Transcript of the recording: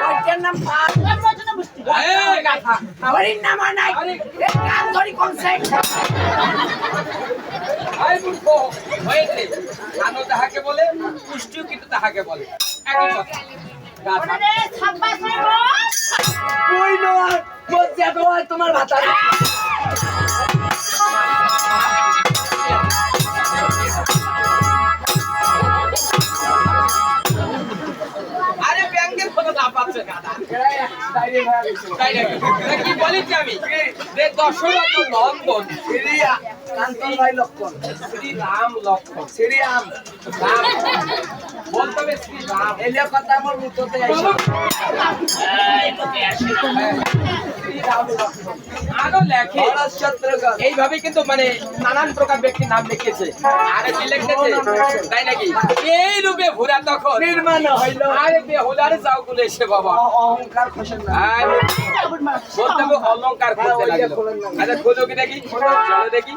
ওইটার নাম পাপ এই গাধা আমার নাম নাই কান ধরি কোন সাইড আই মূর্খ হয়েছে আনো তাহাকে বলে পুষ্টিও কিন্তু তাহাকে বলে একই কথা গাধা কই নয় বজ্জা দোয়া তোমার ভাতা আরে ব্যাংকের কথা না পাচ্ছে গাধা তাই নাকি এটা কি বলেছি আমি যে দশরথ নন্দন কান্তন ভাই লক্ষণ শ্রী রাম লক্ষ্মণ শ্রী রাম রাম বলতে হবে শ্রী রাম এলিয়া কথা আমার মুততে আইছে শ্রী রাম লক্ষণ আরো লেখে ভরত শত্রুঘ্ন এইভাবে কিন্তু মানে নানান প্রকার ব্যক্তির নাম লিখেছে আরে কি লিখেছে তাই নাকি এই রূপে ভুরা তখন নির্মাণ হইল আরে বেহুলার চাউগুলো এসে বাবা অহংকার খোসেন না আরে বলতে হবে অলংকার করতে লাগলো আচ্ছা খোঁজো কি দেখি চলো দেখি